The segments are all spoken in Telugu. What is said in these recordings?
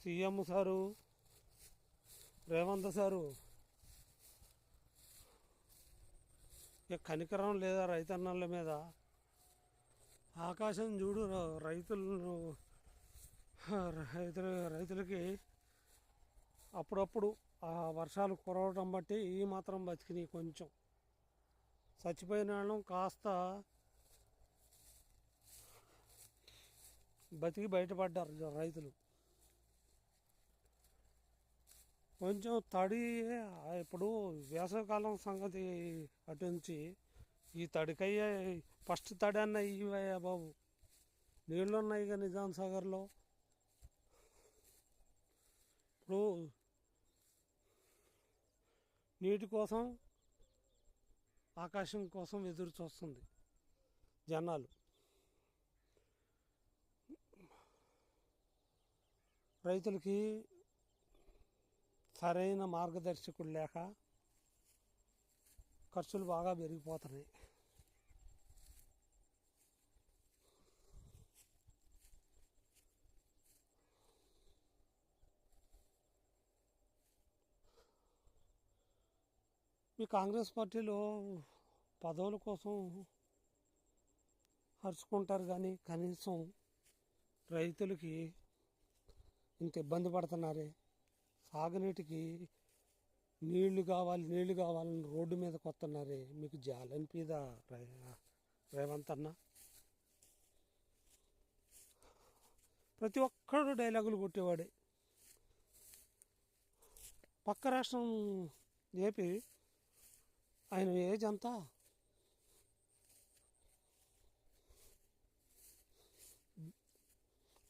సీఎం సారు, రేవంత్ సారు ఇక కనికరం లేదా రైతన్నల మీద. ఆకాశం చూడు, రైతులకి అప్పుడప్పుడు ఆ వర్షాలు కురవటం బట్టి ఈ మాత్రం బతికినాయి. కొంచెం చచ్చిపోయిన వాళ్ళం కాస్త బతికి బయటపడ్డారు రైతులు. కొంచెం తడి. ఇప్పుడు వేసవికాలం సంగతి అటు నుంచి ఈ తడికయ్యే ఫస్ట్ తడి అన్న ఇవయ్యా బాబు. నీళ్ళు ఉన్నాయి ఇక నిజాం సాగర్లో. ఇప్పుడు నీటి కోసం, ఆకాశం కోసం ఎదురు చూస్తుంది జనాలు. రైతులకి సరైన మార్గదర్శకులు లేక ఖర్చులు బాగా పెరిగిపోతున్నాయి. ఈ కాంగ్రెస్ పార్టీలో పదవుల కోసం అరుచుకుంటారు కానీ కనీసం రైతులకి ఇంత ఇబ్బంది పడుతున్నారే. సాగునీటికి నీళ్లు కావాలని రోడ్డు మీదకి వస్తున్నారే. మీకు జాలనిపిదా రేవంత్ అన్న? ప్రతి ఒక్కడు డైలాగులు కొట్టేవాడే. పక్క రాష్ట్రం ఏపీ, ఆయన ఏజ్ అంతా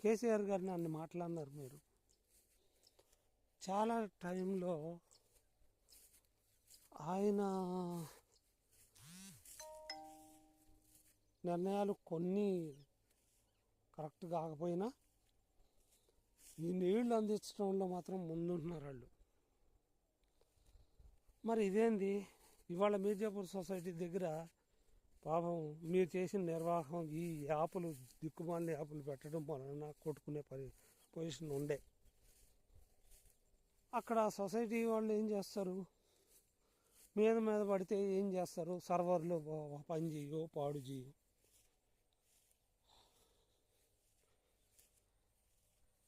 కేసీఆర్ గారిని అన్ని మాట్లాడినారు మీరు. చాలా టైంలో ఆయన నిర్ణయాలు కొన్ని కరెక్ట్ కాకపోయినా ఈ నీళ్లు అందించడంలో మాత్రం ముందుంటున్నారు వాళ్ళు. మరి ఇదేంది ఇవాళ మీర్జాపూర్ సొసైటీ దగ్గర పాపం మీరు చేసిన నిర్వాహం, ఈ యాపులు దిక్కుమాలిన యాపులు పెట్టడం వలన కొట్టుకునే పొజిషన్ ఉండే. అక్కడ సొసైటీ వాళ్ళు ఏం చేస్తారు, మీద పడితే ఏం చేస్తారు, సర్వర్లు పని చేయో పాడు చేయో.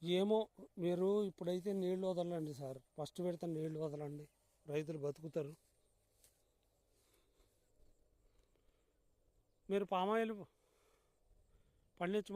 ఏమో మీరు ఇప్పుడైతే నీళ్ళు వదలండి సార్, ఫస్ట్ పెడితే నీళ్ళు వదలండి, రైతులు బతుకుతారు. మీరు పామాయిల్ పండించ